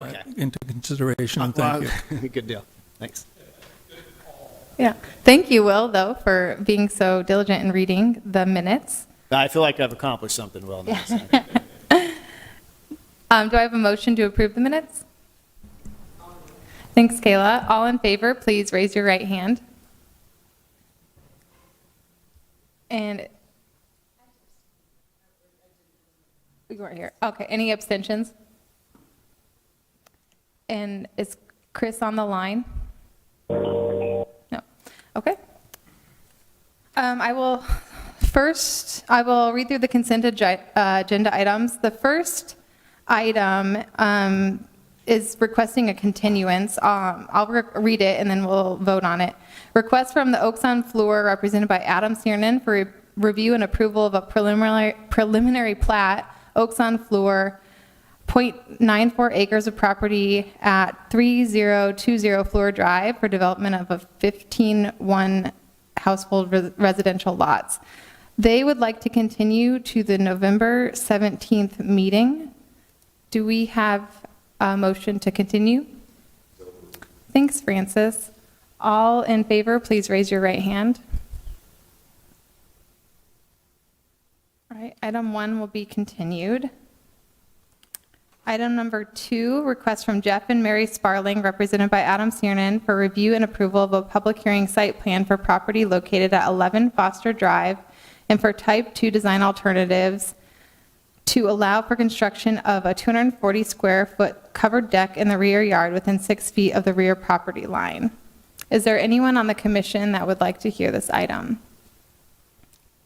Okay. into consideration, and thank you. Good deal. Thanks. Yeah. Thank you, Will, though, for being so diligent in reading the minutes. I feel like I've accomplished something well now. So. Do I have a motion to approve the minutes? Thanks, Kayla. All in favor, please raise your right hand. And you weren't here. Okay. Any abstentions? And is Chris on the line? No. Okay. I will read through the consent agenda items. The first item is requesting a continuance. I'll read it and then we'll vote on it. Request from the Oaks on Floor represented by Adam Siernan for review and approval of a preliminary plat, Oaks on Floor, 0.94 acres of property at 3020 Floor Drive for development of a 15-1 household residential lots. They would like to continue to the November 17th meeting. Do we have a motion to continue? Thanks, Francis. All in favor, please raise your right hand. All right, item 1 will be continued. Item number 2, request from Jeff and Mary Sparling, represented by Adam Siernan, for review and approval of a public hearing site plan for property located at 11 Foster Drive and for type 2 design alternatives to allow for construction of a 240 square foot covered deck in the rear yard within 6 feet of the rear property line. Is there anyone on the commission that would like to hear this item?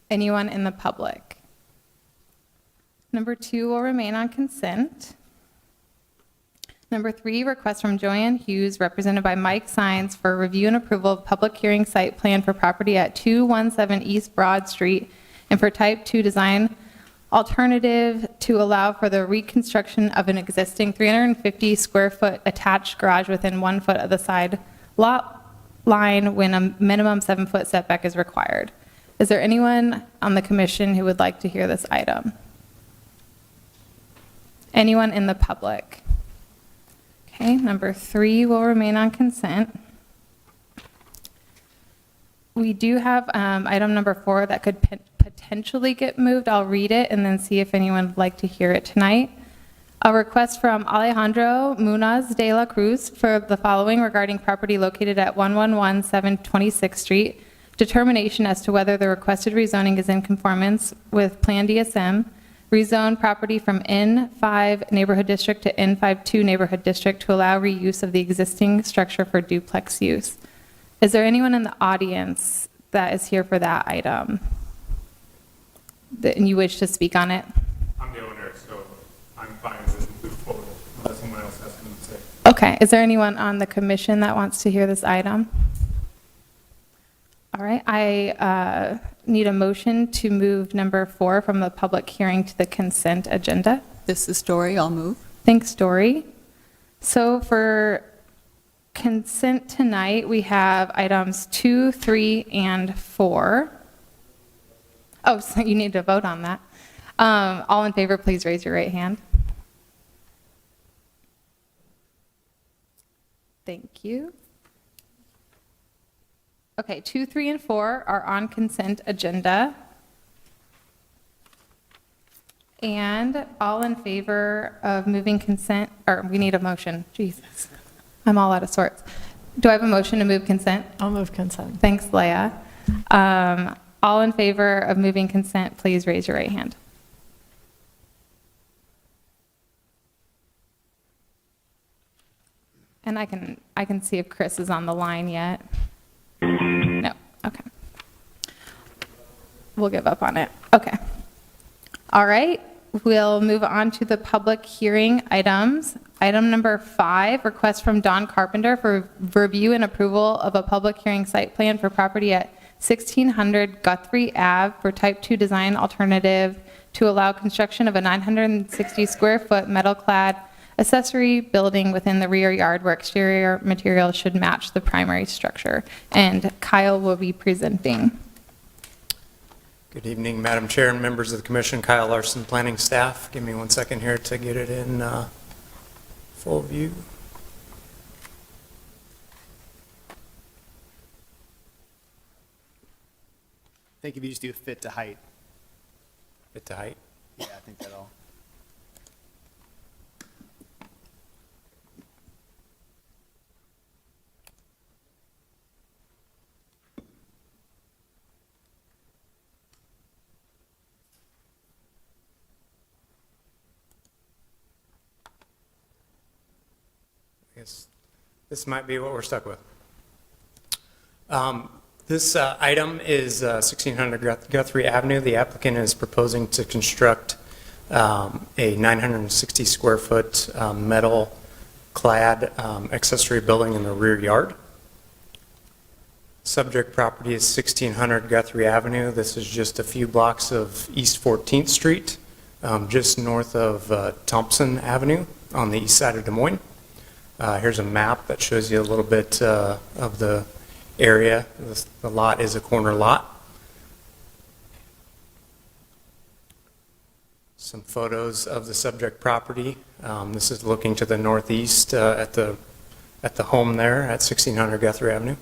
Anyone in the public? Number 2 will remain on consent. Number 3, request from Joanne Hughes, represented by Mike Sines, for review and approval of public hearing site plan for property at 217 East Broad Street and for type 2 design alternative to allow for the reconstruction of an existing 350 square foot attached garage within 1 foot of the side lot line when a minimum 7 foot setback is required. Is there anyone on the commission who would like to hear this item? Anyone in the public? Okay, number 3 will remain on consent. We do have item number 4 that could potentially get moved. I'll read it and then see if anyone would like to hear it tonight. A request from Alejandro Munoz de la Cruz for the following regarding property located at 111 726th Street. Determination as to whether the requested rezoning is in conformance with Plan DSM. Rezone property from N5 Neighborhood District to N52 Neighborhood District to allow reuse of the existing structure for duplex use. Is there anyone in the audience that is here for that item? And you wish to speak on it? I'm the owner, so I'm fine with it move forward unless someone else has something to say. Okay, is there anyone on the commission that wants to hear this item? All right, I need a motion to move number 4 from the public hearing to the consent agenda. This is Dory, I'll move. Thanks, Dory. So for consent tonight, we have items 2, 3, and 4. Oh, so you need to vote on that. All in favor, please raise your right hand. Thank you. Okay, 2, 3, and 4 are on consent agenda. And all in favor of moving consent, or we need a motion. Jesus, I'm all out of sorts. Do I have a motion to move consent? I'll move consent. Thanks, Leah. All in favor of moving consent, please raise your right hand. And I can see if Chris is on the line yet. No, okay. We'll give up on it. Okay. All right, we'll move on to the public hearing items. Item number 5, request from Don Carpenter for review and approval of a public hearing site plan for property at 1600 Guthrie Ave for type 2 design alternative to allow construction of a 960 square foot metal clad accessory building within the rear yard where exterior materials should match the primary structure. And Kyle will be presenting. Good evening, Madam Chair and members of the Commission. Kyle Larson, planning staff. Give me 1 second here to get it in full view. I think if you just do fit to height, Fit to height. yeah, I think that'll. I guess this might be what we're stuck with. This item is 1600 Guthrie Avenue. The applicant is proposing to construct a 960 square foot metal clad accessory building in the rear yard. Subject property is 1600 Guthrie Avenue. This is just a few blocks of East 14th Street, just north of Thompson Avenue on the east side of Des Moines. Here's a map that shows you a little bit of the area. The lot is a corner lot. Some photos of the subject property. This is looking to the northeast at the home there at 1600 Guthrie Avenue.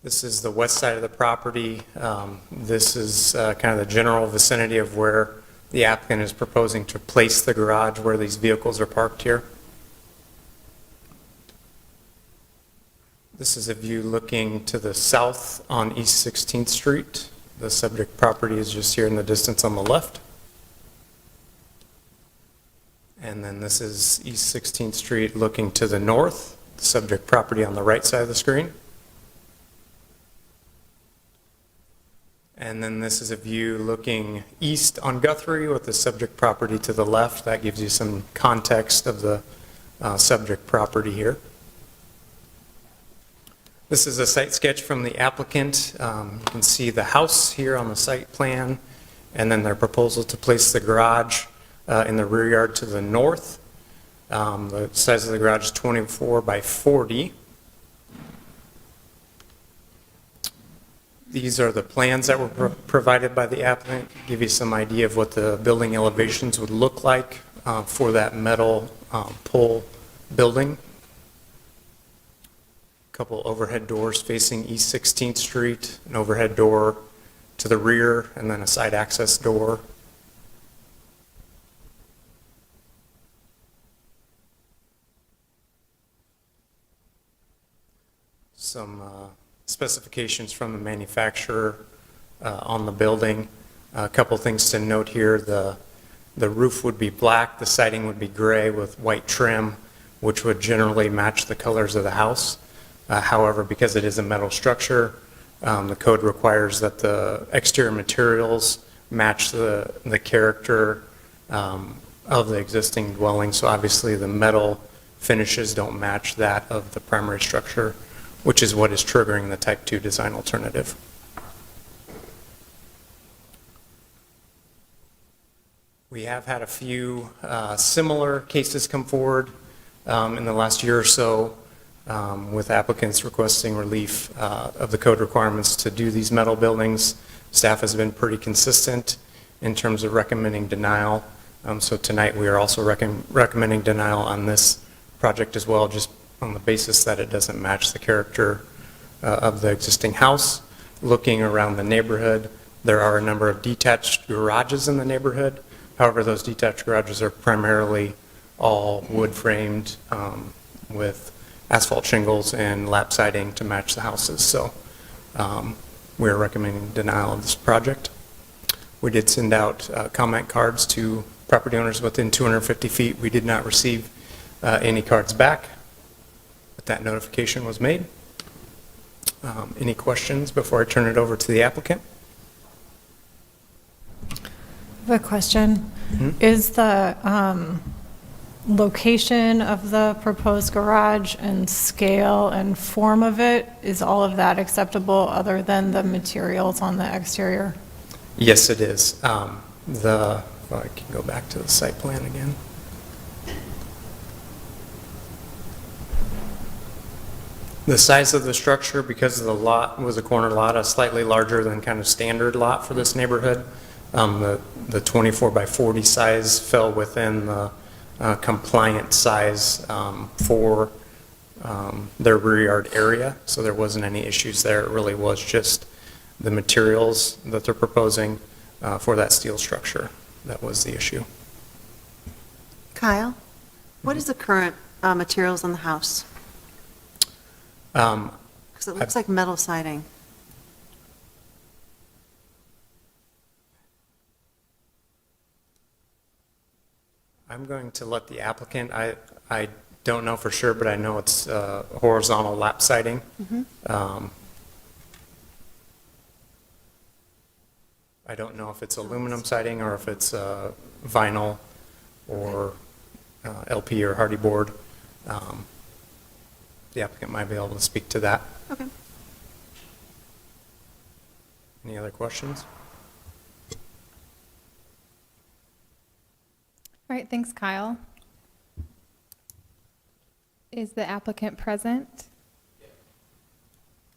This is the west side of the property. This is kind of the general vicinity of where the applicant is proposing to place the garage where these vehicles are parked here. This is a view looking to the south on East 16th Street. The subject property is just here in the distance on the left. And then this is East 16th Street looking to the north, the subject property on the right side of the screen. And then this is a view looking east on Guthrie with the subject property to the left. That gives you some context of the subject property here. This is a site sketch from the applicant. You can see the house here on the site plan, and then their proposal to place the garage in the rear yard to the north. The size of the garage is 24 by 40. These are the plans that were provided by the applicant, give you some idea of what the building elevations would look like for that metal pole building. A couple overhead doors facing East 16th Street, an overhead door to the rear, and then a side access door. Some specifications from the manufacturer on the building. A couple things to note here. The roof would be black, the siding would be gray with white trim, which would generally match the colors of the house. However, because it is a metal structure, the code requires that the exterior materials match the character of the existing dwelling. So obviously the metal finishes don't match that of the primary structure, which is what is triggering the type 2 design alternative. We have had a few similar cases come forward in the last year or so with applicants requesting relief of the code requirements to do these metal buildings. Staff has been pretty consistent in terms of recommending denial. So tonight we are also recommending denial on this project as well, just on the basis that it doesn't match the character of the existing house. Looking around the neighborhood, there are a number of detached garages in the neighborhood. However, those detached garages are primarily all wood framed with asphalt shingles and lap siding to match the houses. So we are recommending denial of this project. We did send out comment cards to property owners within 250 feet. We did not receive any cards back, but that notification was made. Any questions before I turn it over to the applicant? I have a question. Is the location of the proposed garage and scale and form of it, is all of that acceptable other than the materials on the exterior? Yes, it is. If I can go back to the site plan again. The size of the structure, because the lot was a corner lot, a slightly larger than kind of standard lot for this neighborhood. The 24 by 40 size fell within the compliant size for their rear yard area, so there wasn't any issues there. It really was just the materials that they're proposing for that steel structure. That was the issue. Kyle, what is the current materials on the house? Because it looks like metal siding. I'm going to let the applicant, I don't know for sure, but I know it's horizontal lap siding. I don't know if it's aluminum siding or if it's vinyl or LP or hardy board. The applicant might be able to speak to that. Okay. Any other questions? All right, thanks, Kyle. Is the applicant present?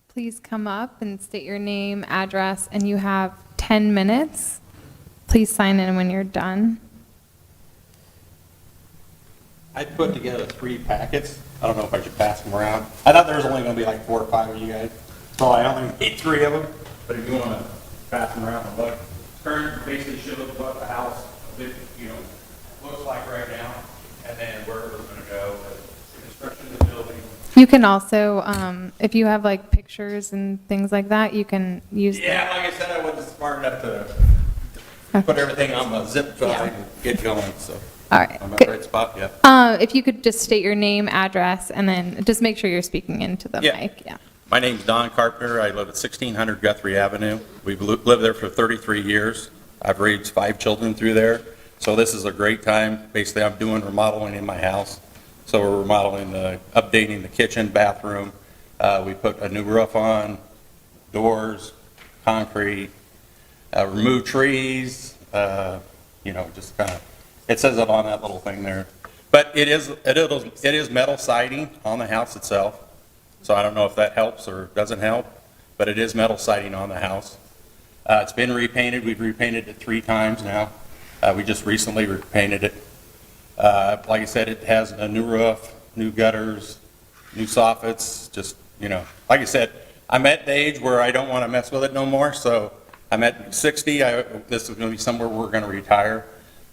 Please come up and state your name, address, and you have 10 minutes. Please sign in when you're done. I put together 3 packets. I don't know if I should pass them around. I thought there was only going to be like 4 or 5 of you guys, so I only need 3 of them. But if you want to pass them around and look, current basically shows what the house, looks like right now, and then where we're going to go, the construction of the building. You can also, if you have like pictures and things like that, you can use. Yeah, like I said, I wasn't smart enough to put everything on my zip drive and get going, so. All right. I'm at the Good. right spot, yeah. If you could just state your name, address, and then just make sure you're speaking into the Yeah. mic. Yeah. My name's Don Carpenter. I live at 1600 Guthrie Avenue. We've lived there for 33 years. I've raised 5 children through there. So this is a great time. Basically, I'm doing remodeling in my house. So we're remodeling, updating the kitchen, bathroom. We put a new roof on, doors, concrete, remove trees, just kind of, it says it on that little thing there. But it is metal siding on the house itself. So I don't know if that helps or doesn't help, but it is metal siding on the house. It's been repainted. We've repainted it 3 times now. We just recently repainted it. Like I said, it has a new roof, new gutters, new soffits, just, like I said, I'm at the age where I don't want to mess with it no more, so I'm at 60, this is going to be somewhere we're going to retire.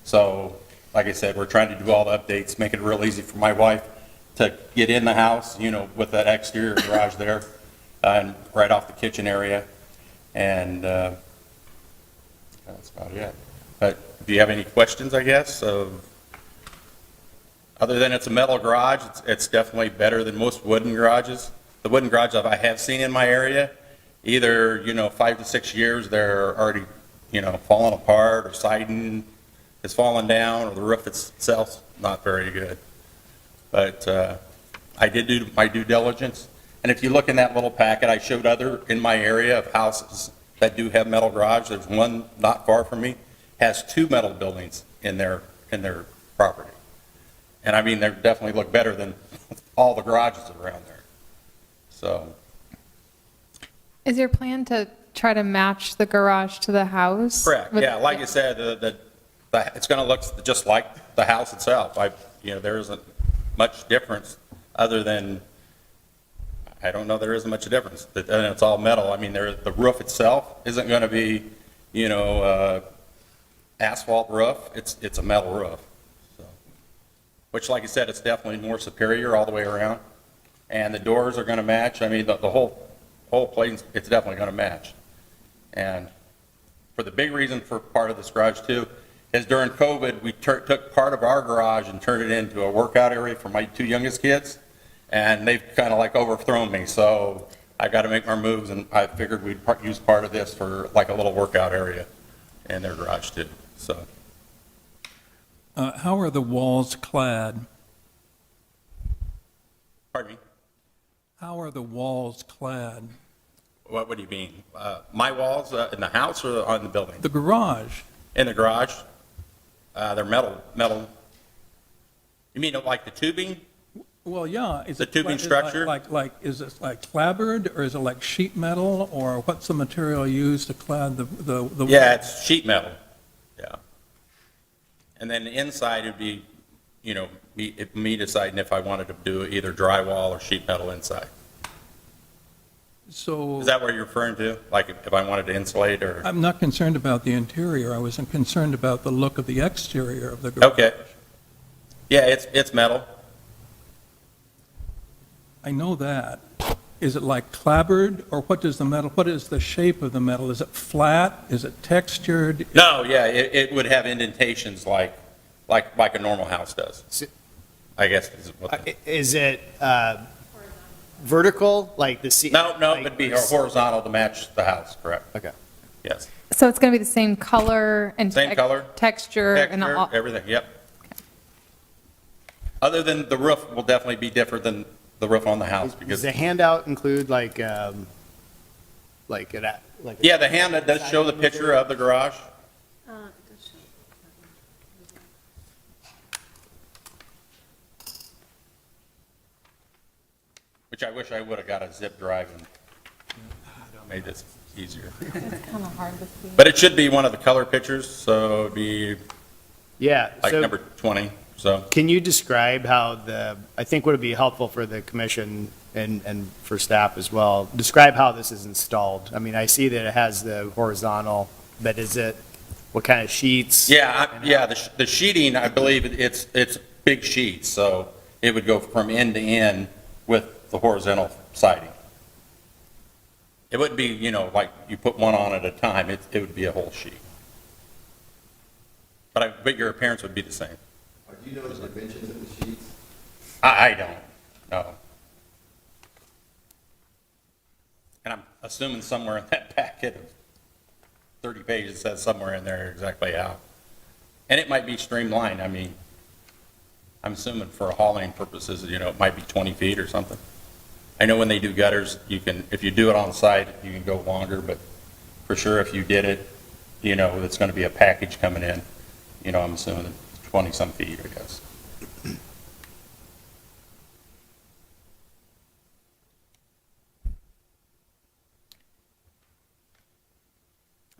So, like I said, we're trying to do all the updates, make it real easy for my wife to get in the house, with that exterior garage there, and right off the kitchen area, and that's about it. But do you have any questions, I guess? Other than it's a metal garage, it's definitely better than most wooden garages. The wooden garages I have seen in my area, either, 5 to 6 years, they're already, falling apart, or siding is falling down, or the roof itself's not very good. But I did do my due diligence. And if you look in that little packet, I showed other in my area of houses that do have metal garage. There's one not far from me, has 2 metal buildings in their property. And I mean, they definitely look better than all the garages around there. So. Is your plan to try to match the garage to the house? Correct, yeah, like I said, it's going to look just like the house itself. There isn't much difference other than, I don't know, there isn't much difference. And it's all metal. I mean, the roof itself isn't going to be, asphalt roof. It's a metal roof. So, which, like I said, it's definitely more superior all the way around. And the doors are going to match. I mean, the whole place, it's definitely going to match. And for the big reason for part of this garage too, is during COVID, we took part of our garage and turned it into a workout area for my 2 youngest kids, and they've kind of like overthrown me, so I got to make more moves, and I figured we'd use part of this for like a little workout area in their garage too, so. How are the walls clad? Pardon me? How are the walls clad? What do you mean? My walls in the house or on the building? The garage. In the garage, they're metal. You mean like the tubing? Well, yeah. Is The it tubing structure? Is it like clapboard, or is it like sheet metal, or what's the material used to clad the? Yeah, it's sheet metal. And then inside would be, me deciding if I wanted to do either drywall or sheet metal inside. So Is that what you're referring to? Like if I wanted to insulate or? I'm not concerned about the interior. I was concerned about the look of the exterior of the garage. Okay. Yeah, it's metal. I know that. Is it like clabbered, or what is the shape of the metal? Is it flat? Is it textured? No, yeah, it would have indentations like a normal house does. So- I guess is what. Is it vertical, like the sea? No, like- it'd be horizontal to match the house, correct? Okay. Yes. So it's going to be the same color and Same color, texture and Texture, all? everything, yep. Other than the roof will definitely be different than the roof on the house Does because, the handout include like a? yeah, the hand that does show the picture of the garage. It does show. Which I wish I would have got a zip drive and made this easier. It's kind of hard to see. But it should be one of the color pictures, so it'd be Yeah, like so number 20, so. can you describe how I think would be helpful for the commission and for staff as well, describe how this is installed. I mean, I see that it has the horizontal, but what kind of sheets? Yeah, the sheeting, I believe it's big sheets, so it would go from end to end with the horizontal siding. It wouldn't be, like you put one on at a time, it would be a whole sheet. But your appearance would be the same. Do you know the dimensions of the sheets? I don't, no. And I'm assuming somewhere in that packet of 30 pages says somewhere in there exactly how. And it might be streamlined, I mean, I'm assuming for hauling purposes, it might be 20 feet or something. I know when they do gutters, if you do it on site, you can go longer, but for sure if you did it, it's going to be a package coming in, I'm assuming 20-some feet, I guess.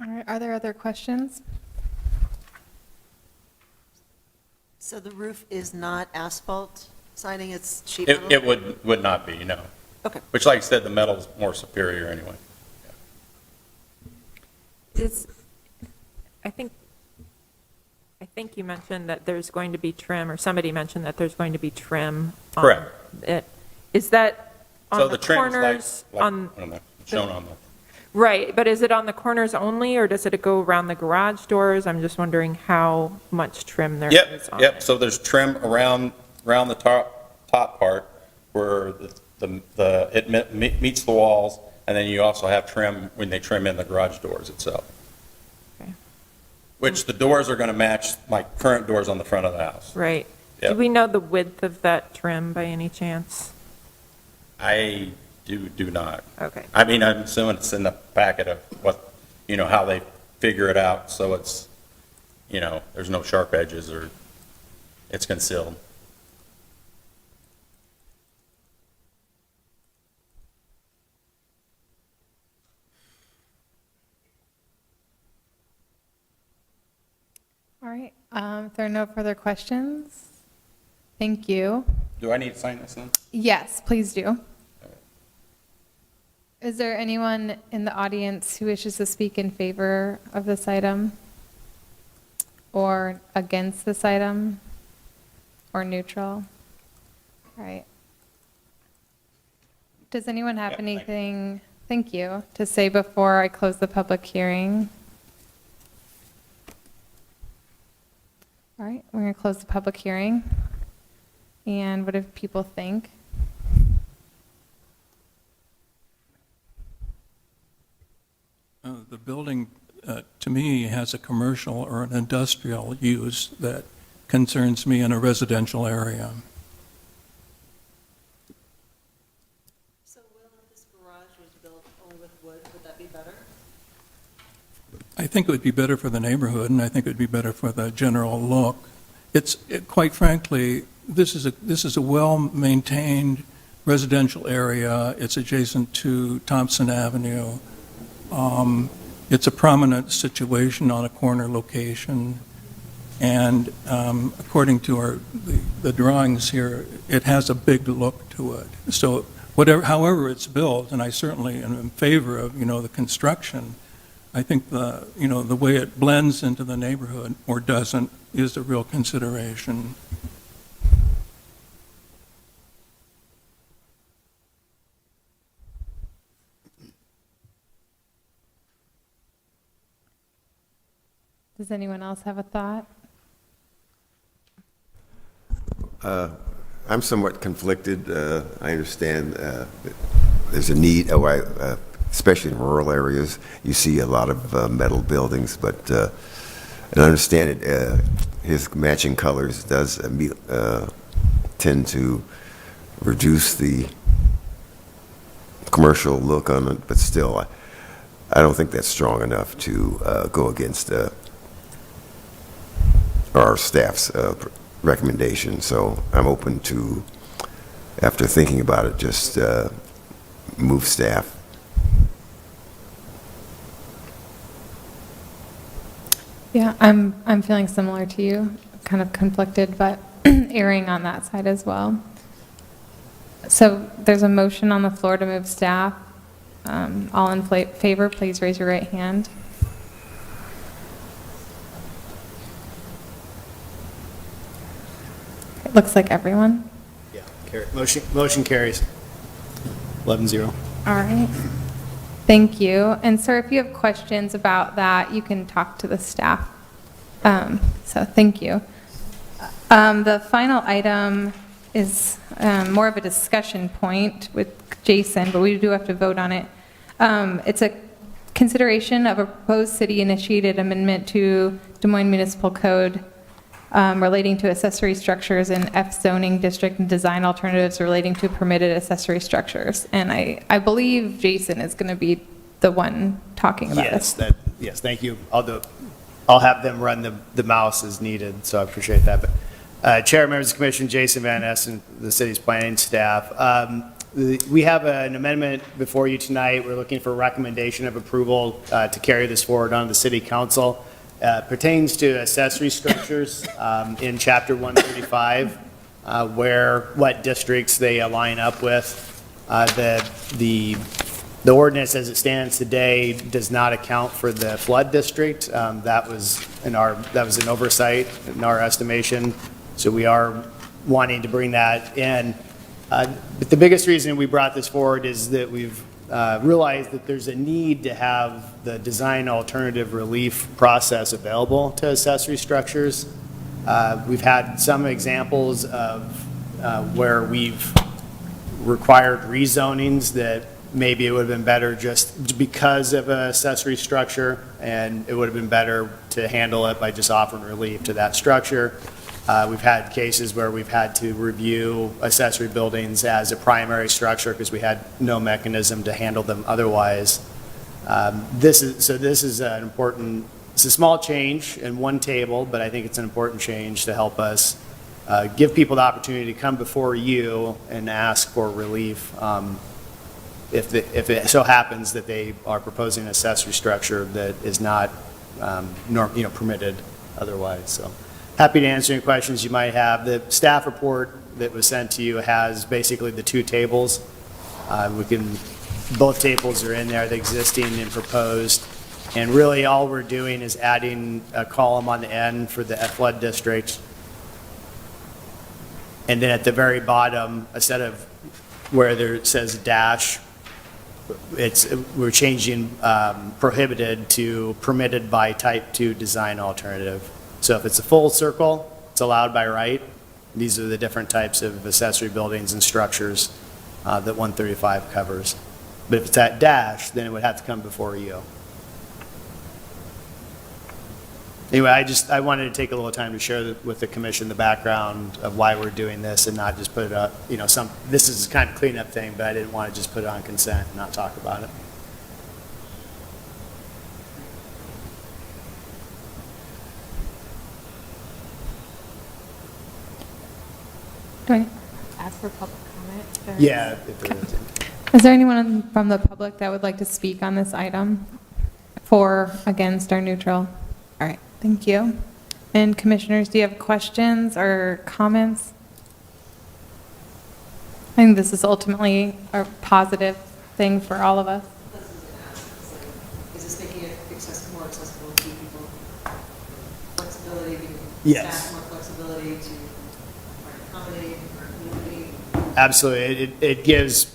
All right, are there other questions? So the roof is not asphalt siding, it's sheet It metal? would not be, no. Okay. Which, like I said, the metal's more superior anyway. I think you mentioned that there's going to be trim, or somebody mentioned that there's going to be trim on Correct. it. Is that So on the trim is corners? shown on the, Right, but is it on the corners only, or does it go around the garage doors? I'm just wondering how much trim there is on Yep, it. so there's trim around the top part where it meets the walls, and then you also have trim when they trim in the garage doors itself. Okay. Which the doors are going to match my current doors on the front of the house. Right. Yep. Do we know the width of that trim by any chance? I do not. Okay. I mean, I'm assuming it's in the packet of what, how they figure it out, so it's, there's no sharp edges or it's concealed. All right, if there are no further questions, thank you. Do I need to sign this then? Yes, please do. Is there anyone in the audience who wishes to speak in favor of this item? Or against this item? Or neutral? All right. Does anyone have Yeah, thank you. anything, thank you, to say before I close the public hearing? All right, we're going to close the public hearing. And what do people think? The building, to me, has a commercial or an industrial use that concerns me in a residential area. So Will, if this garage was built only with wood, would that be better? I think it would be better for the neighborhood, and I think it would be better for the general look. Quite frankly, this is a well-maintained residential area. It's adjacent to Thompson Avenue. It's a prominent situation on a corner location. And according to the drawings here, it has a big look to it. So however it's built, and I certainly am in favor of, the construction, I think the way it blends into the neighborhood or doesn't is a real consideration. Does anyone else have a thought? I'm somewhat conflicted. I understand there's a need, especially in rural areas, you see a lot of metal buildings, but and I understand it. His matching colors does tend to reduce the commercial look on it, but still, I don't think that's strong enough to go against our staff's recommendation. So I'm open to, after thinking about it, just move staff. Yeah, I'm feeling similar to you, kind of conflicted, but erring on that side as well. So there's a motion on the floor to move staff. All in favor, please raise your right hand. It looks like everyone. Yeah, motion carries. 11-0. All right. Thank you. And sir, if you have questions about that, you can talk to the staff. So thank you. The final item is more of a discussion point with Jason, but we do have to vote on it. It's a consideration of a proposed city-initiated amendment to Des Moines Municipal Code relating to accessory structures in F zoning district and design alternatives relating to permitted accessory structures. And I believe Jason is going to be the one talking about this. Yes, thank you. I'll have them run the mouse as needed, so I appreciate that. But Chair, members of the Commission, Jason Van Essen, the city's planning staff. We have an amendment before you tonight. We're looking for a recommendation of approval to carry this forward on the City Council. Pertains to accessory structures in Chapter 135, what districts they line up with. The ordinance as it stands today does not account for the flood district. That was an oversight in our estimation. So we are wanting to bring that in. But the biggest reason we brought this forward is that we've realized that there's a need to have the design alternative relief process available to accessory structures. We've had some examples of where we've required rezonings that maybe it would have been better just because of an accessory structure, and it would have been better to handle it by just offering relief to that structure. We've had cases where we've had to review accessory buildings as a primary structure because we had no mechanism to handle them otherwise. This is an important, it's a small change in one table, but I think it's an important change to help us give people the opportunity to come before you and ask for relief if it so happens that they are proposing an accessory structure that is not permitted otherwise. So happy to answer any questions you might have. The staff report that was sent to you has basically the two tables. Both tables are in there, the existing and proposed. And really all we're doing is adding a column on the end for the flood district. And then at the very bottom, instead of where there says dash, we're changing prohibited to permitted by type 2 design alternative. So if it's a full circle, it's allowed by right. These are the different types of accessory buildings and structures that 135 covers. But if it's at dash, then it would have to come before you. Anyway, I wanted to take a little time to share with the commission the background of why we're doing this and not just put it up, this is kind of cleanup thing, but I didn't want to just put it on consent and not talk about it. Do I ask for public comment? Yeah. If there is. Is there anyone from the public that would like to speak on this item? For, against, or neutral? All right, thank you. And commissioners, do you have questions or comments? I think this is ultimately a positive thing for all of us. Is this making it more accessible to people? Flexibility, giving Yes. staff more flexibility to accommodate our community? Absolutely. It gives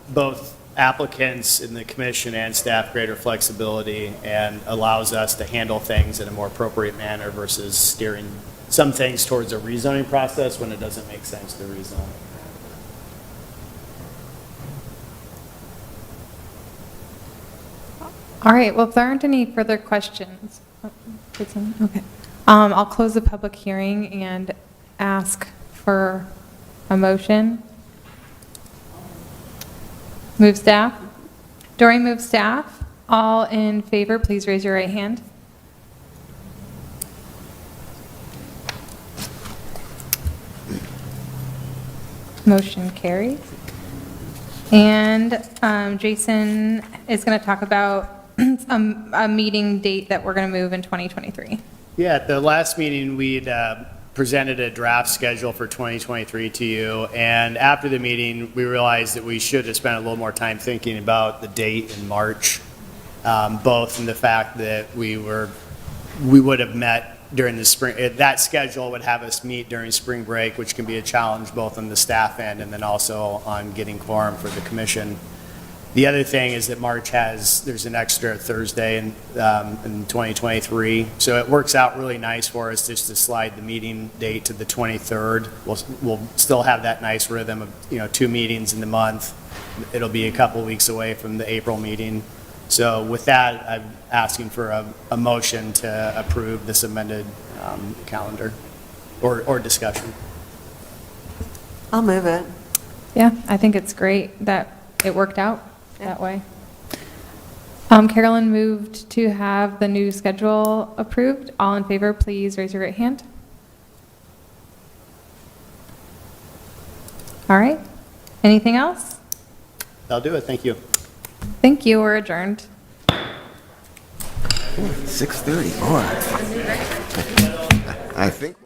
both applicants in the commission and staff greater flexibility and allows us to handle things in a more appropriate manner versus steering some things towards a rezoning process when it doesn't make sense to rezone. All right, well, if there aren't any further questions, okay. I'll close the public hearing and ask for a motion. Move staff. Dory moves staff. All in favor, please raise your right hand. Motion carries. And Jason is going to talk about a meeting date that we're going to move in 2023. Yeah, at the last meeting, we'd presented a draft schedule for 2023 to you, and after the meeting, we realized that we should have spent a little more time thinking about the date in March, both in the fact that we would have met during the spring, that schedule would have us meet during spring break, which can be a challenge both on the staff end and then also on getting quorum for the commission. The other thing is that March there's an extra Thursday in 2023, so it works out really nice for us just to slide the meeting date to the 23rd. We'll still have that nice rhythm of, 2 meetings in the month. It'll be a couple weeks away from the April meeting. So with that, I'm asking for a motion to approve this amended calendar or discussion. I'll move it. Yeah, I think it's great that it worked out that way. Carolyn moved to have the new schedule approved. All in favor, please raise your right hand. All right. Anything else? I'll do it. Thank you. Thank you. We're adjourned. 6:30, boy. I think.